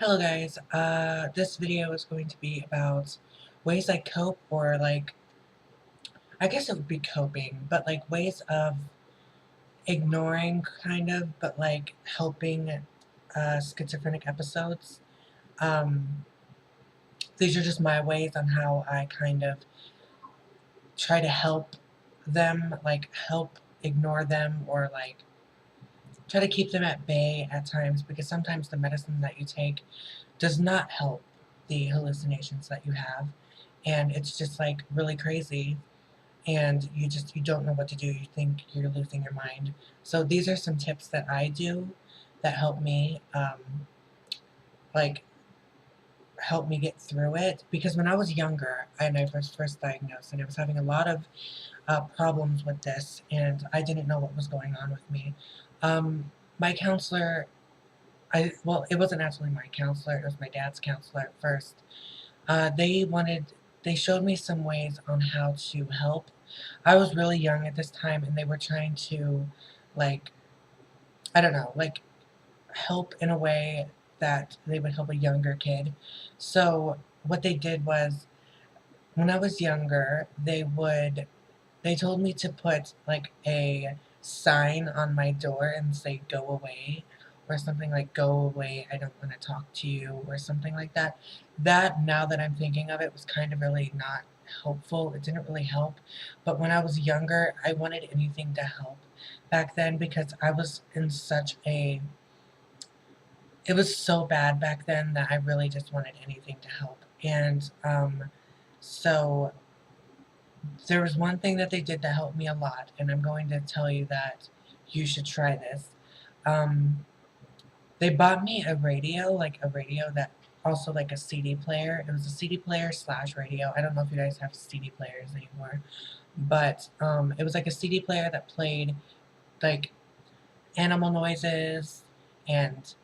Hello guys, this video is going to be about ways I cope, or like, I guess it would be coping, but like ways of ignoring kind of, but like helping schizophrenic episodes. Um, these are just my ways on how I kind of try to help them, like help ignore them, or like try to keep them at bay at times, because sometimes the medicine that you take does not help the hallucinations that you have, and it's just like really crazy, and you don't know what to do. You think you're losing your mind. So these are some tips that I do that help me, like help me get through it, because when I was younger and I was first diagnosed, and I was having a lot of problems with this, and I didn't know what was going on with me. My counselor, well, it wasn't actually my counselor, it was my dad's counselor at first. They they showed me some ways on how to help. I was really young at this time, and they were trying to, like, I don't know, like, help in a way that they would help a younger kid. So what they did was, when I was younger, they told me to put like a sign on my door and say "Go away," or something like "Go away, I don't want to talk to you," or something like that. That, now that I'm thinking of it, was kind of really not helpful. It didn't really help. But when I was younger, I wanted anything to help back then, because I was in such a it was so bad back then that I really just wanted anything to help. And so there was one thing that they did that helped me a lot, and I'm going to tell you that you should try this. Um, they bought me a radio, like a radio that also like a CD player. It was a CD player slash radio. I don't know if you guys have CD players anymore, but it was like a CD player that played like animal noises and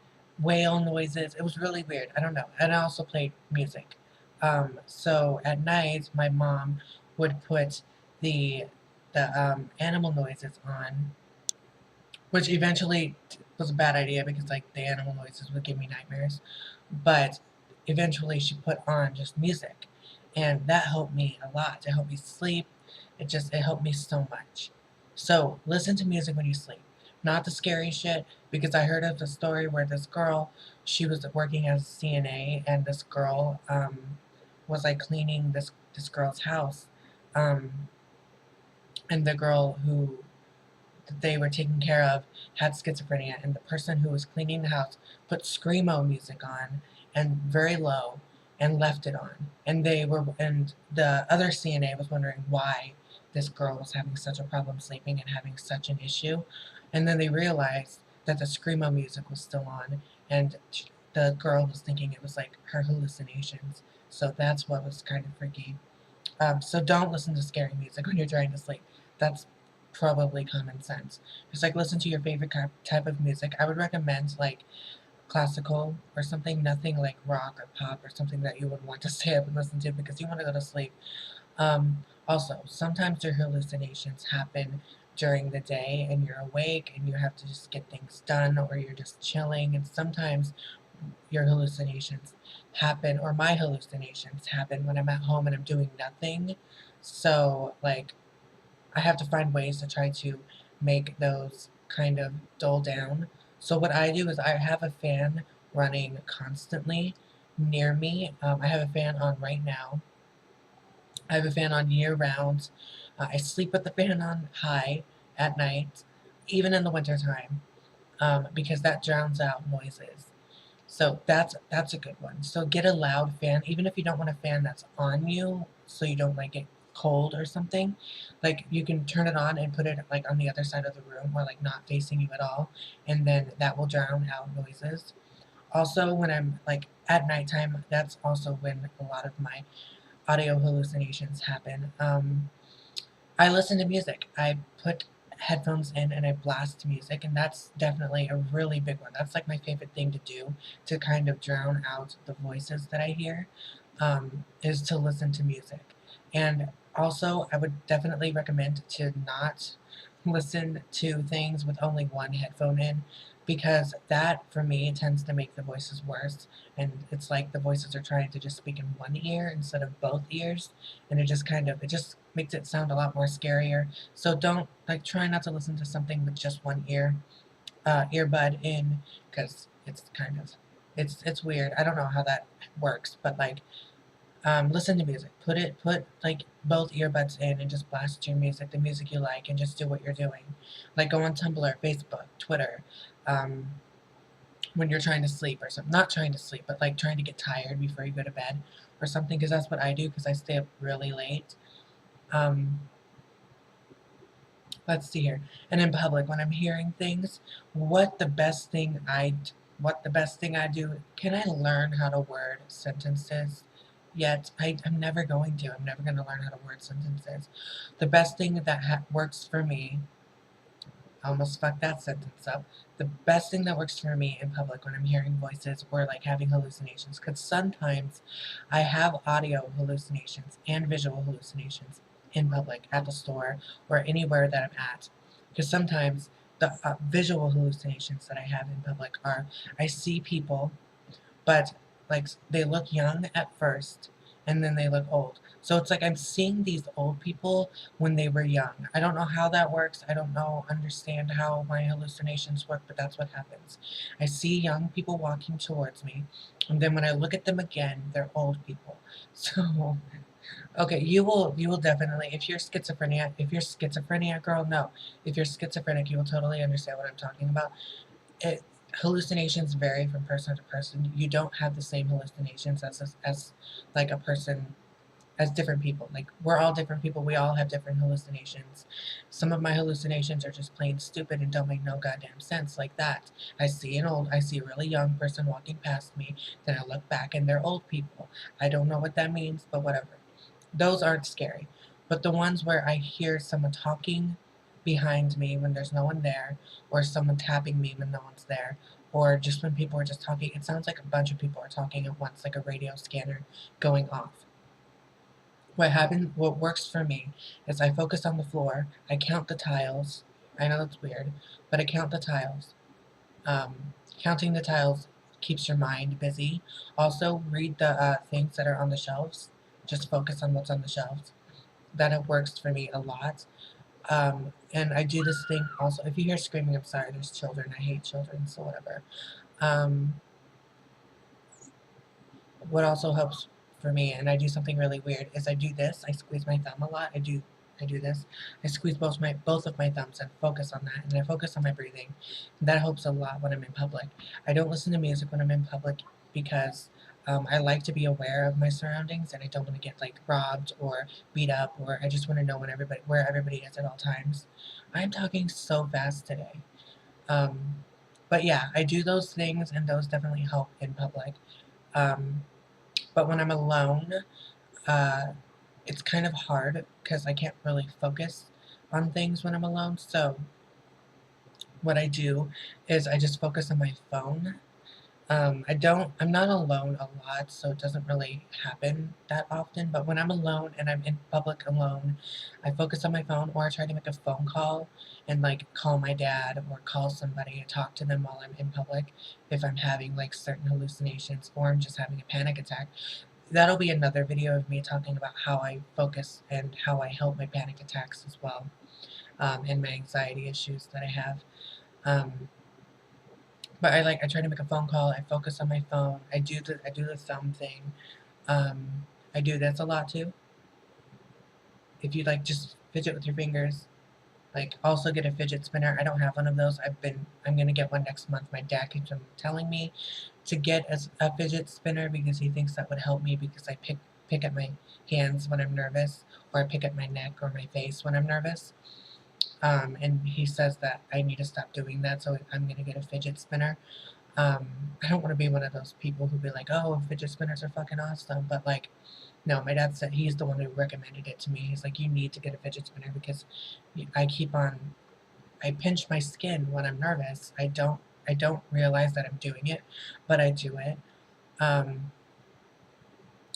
whale noises. It was really weird. I don't know. And I also played music. So at night, my mom would put the animal noises on, which eventually was a bad idea, because like the animal noises would give me nightmares. But eventually, she put on just music, and that helped me a lot. It helped me sleep. It helped me so much. So listen to music when you sleep, not the scary shit. Because I heard of the story where this girl, she was working as a CNA, and this girl was like cleaning this girl's house, um, and the girl who that they were taking care of had schizophrenia, and the person who was cleaning the house put screamo music on, and very low, and left it on. And the other CNA was wondering why this girl was having such a problem sleeping and having such an issue. And then they realized that the screamo music was still on, and the girl was thinking it was like her hallucinations. So that's what was kind of freaky. So don't listen to scary music when you're trying to sleep. That's probably common sense. Just like listen to your favorite type of music. I would recommend like classical or something, nothing like rock or pop or something that you would want to stay up and listen to because you want to go to sleep. Also, sometimes your hallucinations happen during the day and you're awake and you have to just get things done, or you're just chilling, and sometimes your hallucinations happen, or my hallucinations happen, when I'm at home and I'm doing nothing. So, like, I have to find ways to try to make those kind of dull down. So what I do is I have a fan running constantly near me. I have a fan on right now. I have a fan on year round. I sleep with the fan on high at night, even in the wintertime, because that drowns out noises. So that's a good one. So get a loud fan, even if you don't want a fan that's on you, so you don't like get cold or something. Like you can turn it on and put it like on the other side of the room, or like not facing you at all, and then that will drown out noises. Also, when I'm like at nighttime, that's also when a lot of my audio hallucinations happen. I listen to music. I put headphones in and I blast music, and that's definitely a really big one. That's like my favorite thing to do to kind of drown out the voices that I hear, is to listen to music. And also, I would definitely recommend to not listen to things with only one headphone in, because that for me tends to make the voices worse, and it's like the voices are trying to just speak in one ear instead of both ears, and it just makes it sound a lot more scarier. So don't, like, try not to listen to something with just one earbud in, because it's weird. I don't know how that works, but like, listen to music. Put like both earbuds in and just blast your music, the music you like, and just do what you're doing. Like, go on Tumblr, Facebook, Twitter, um, when you're trying to sleep or something. Not trying to sleep, but like trying to get tired before you go to bed or something, because that's what I do, because I stay up really late. Um, let's see here. And in public, when I'm hearing things, what the best thing I what the best thing I do, can I learn how to word sentences? Yet I'm never going to. I'm never going to learn how to word sentences. The best thing that works for me, I almost fucked that sentence up. The best thing that works for me in public when I'm hearing voices or like having hallucinations, because sometimes I have audio hallucinations and visual hallucinations in public, at the store, or anywhere that I'm at. Because sometimes the visual hallucinations that I have in public are, I see people, but like they look young at first and then they look old. So it's like I'm seeing these old people when they were young. I don't know how that works. I don't know, understand how my hallucinations work, but that's what happens. I see young people walking towards me, and then when I look at them again, they're old people. So okay, you will definitely, if you're schizophrenia girl, no. If you're schizophrenic, you will totally understand what I'm talking about. it Hallucinations vary from person to person. You don't have the same hallucinations as like a person, as different people. Like, we're all different people. We all have different hallucinations. Some of my hallucinations are just plain stupid and don't make no goddamn sense, like that. I see a really young person walking past me, then I look back and they're old people. I don't know what that means, but whatever. Those aren't scary. But the ones where I hear someone talking behind me when there's no one there, or someone tapping me when no one's there, or just when people are just talking, it sounds like a bunch of people are talking at once, like a radio scanner going off. What works for me is I focus on the floor, I count the tiles. I know that's weird, but I count the tiles. Counting the tiles keeps your mind busy. Also, read the things that are on the shelves. Just focus on what's on the shelves. That works for me a lot. And I do this thing also. If you hear screaming, I'm sorry, there's children. I hate children, so whatever. Um, what also helps for me, and I do something really weird, is I do this. I squeeze my thumb a lot. I do this. I squeeze both of my thumbs and focus on that, and I focus on my breathing. That helps a lot when I'm in public. I don't listen to music when I'm in public because I like to be aware of my surroundings, and I don't want to get like robbed or beat up, or I just want to know where everybody is at all times. I'm talking so fast today. Um, but yeah, I do those things, and those definitely help in public. Um, but when I'm alone, uh, it's kind of hard because I can't really focus on things when I'm alone. So what I do is I just focus on my phone. I'm not alone a lot, so it doesn't really happen that often. But when I'm alone and I'm in public alone, I focus on my phone, or I try to make a phone call and like call my dad or call somebody and talk to them while I'm in public if I'm having like certain hallucinations or I'm just having a panic attack. That'll be another video of me talking about how I focus and how I help my panic attacks as well, and my anxiety issues that I have. Um, but I try to make a phone call. I focus on my phone. I do the thumb thing. I do this a lot too. If you like, just fidget with your fingers. Like, also get a fidget spinner. I don't have one of those. I'm gonna get one next month. My dad keeps on telling me to get a fidget spinner because he thinks that would help me, because I pick at my hands when I'm nervous, or I pick at my neck or my face when I'm nervous. And he says that I need to stop doing that, so I'm gonna get a fidget spinner. I don't want to be one of those people who be like, oh, fidget spinners are fucking awesome, but like, no, my dad said, he's the one who recommended it to me. He's like, you need to get a fidget spinner because I keep on, I pinch my skin when I'm nervous. I don't realize that I'm doing it, but I do it. Um,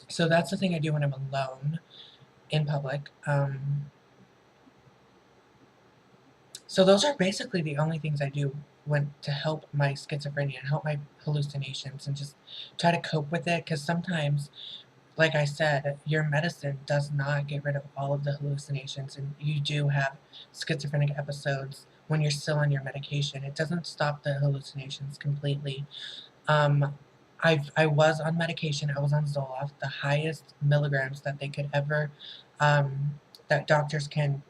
so that's the thing I do when I'm alone in public. So those are basically the only things I do to help my schizophrenia and help my hallucinations and just try to cope with it, because sometimes, like I said, your medicine does not get rid of all of the hallucinations, and you do have schizophrenic episodes when you're still on your medication. It doesn't stop the hallucinations completely. Um, I was on medication. I was on Zoloft, the highest milligrams that they could ever, that doctors can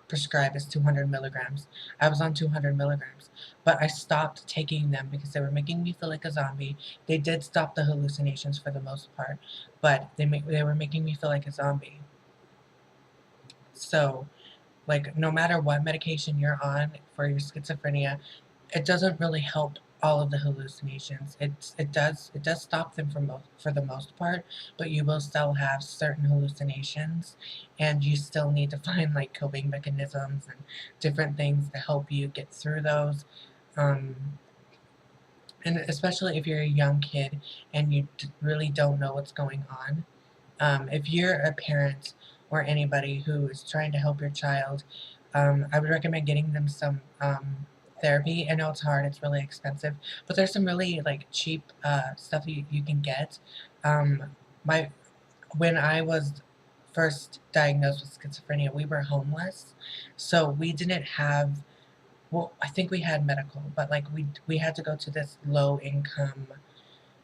prescribe is 200 milligrams. I was on 200 milligrams, but I stopped taking them because they were making me feel like a zombie. They did stop the hallucinations for the most part, but they were making me feel like a zombie. So, like, no matter what medication you're on for your schizophrenia, it doesn't really help all of the hallucinations. It does stop them for the most part, but you will still have certain hallucinations, and you still need to find like coping mechanisms and different things to help you get through those. Um, and especially if you're a young kid and you really don't know what's going on. If you're a parent or anybody who is trying to help your child, I would recommend getting them some therapy. I know it's hard, it's really expensive, but there's some really like cheap stuff you can get. Um, my when I was first diagnosed with schizophrenia, we were homeless, so we didn't have. Well, I think we had medical, but like we had to go to this low income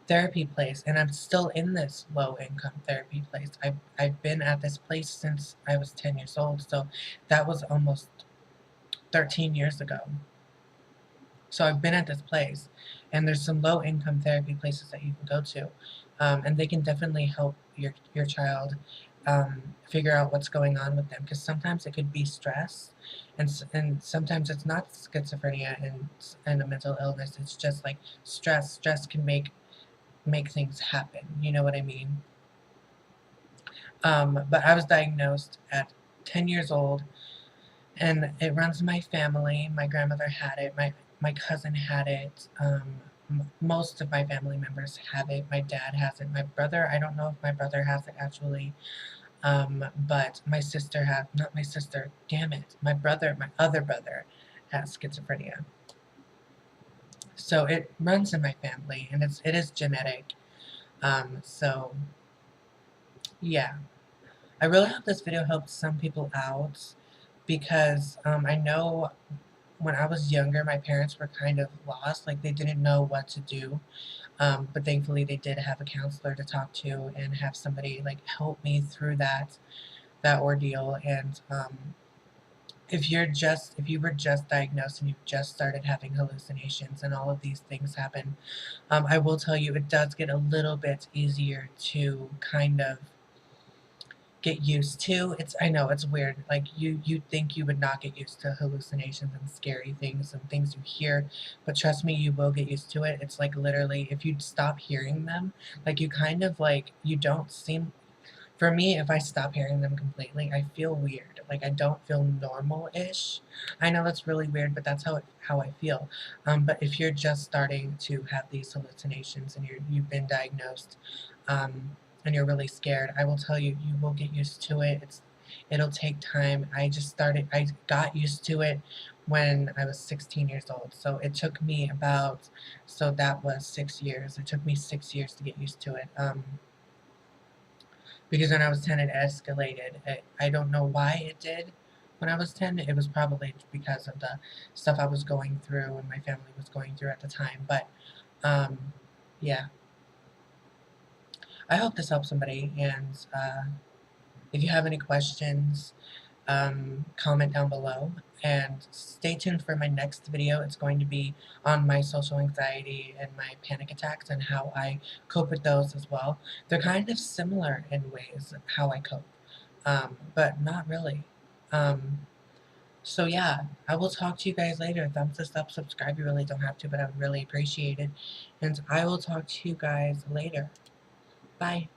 therapy place, and I'm still in this low income therapy place. I've been at this place since I was 10 years old, so that was almost 13 years ago. So I've been at this place, and there's some low income therapy places that you can go to, and they can definitely help your child figure out what's going on with them, because sometimes it could be stress, and sometimes it's not schizophrenia and a mental illness. It's just like stress. Stress can make things happen. You know what I mean? But I was diagnosed at 10 years old, and it runs in my family. My grandmother had it. My cousin had it. Most of my family members have it. My dad has it. My brother, I don't know if my brother has it actually. But my sister had, not my sister, damn it. My other brother has schizophrenia. So it runs in my family, and it is genetic. So yeah. I really hope this video helped some people out, because I know when I was younger, my parents were kind of lost, like they didn't know what to do. But thankfully, they did have a counselor to talk to and have somebody like help me through that ordeal. And if you were just diagnosed and you just started having hallucinations and all of these things happen, I will tell you it does get a little bit easier to kind of get used to. I know it's weird. Like you think you would not get used to hallucinations and scary things and things you hear, but trust me, you will get used to it. It's like literally if you stop hearing them, like you kind of like you don't seem for me, if I stop hearing them completely, I feel weird. Like I don't feel normal-ish. I know that's really weird, but that's how I feel. But if you're just starting to have these hallucinations and you've been diagnosed, and you're really scared, I will tell you, you will get used to it. It'll take time. I got used to it when I was 16 years old. So it took me about, so that was 6 years. It took me 6 years to get used to it. Because when I was 10, it escalated. I don't know why it did when I was 10. It was probably because of the stuff I was going through and my family was going through at the time. But, yeah. I hope this helps somebody. And if you have any questions, comment down below. And stay tuned for my next video. It's going to be on my social anxiety and my panic attacks and how I cope with those as well. They're kind of similar in ways how I cope, but not really. So yeah, I will talk to you guys later. Thumbs this up, subscribe. You really don't have to, but I would really appreciate it. And I will talk to you guys later. Bye.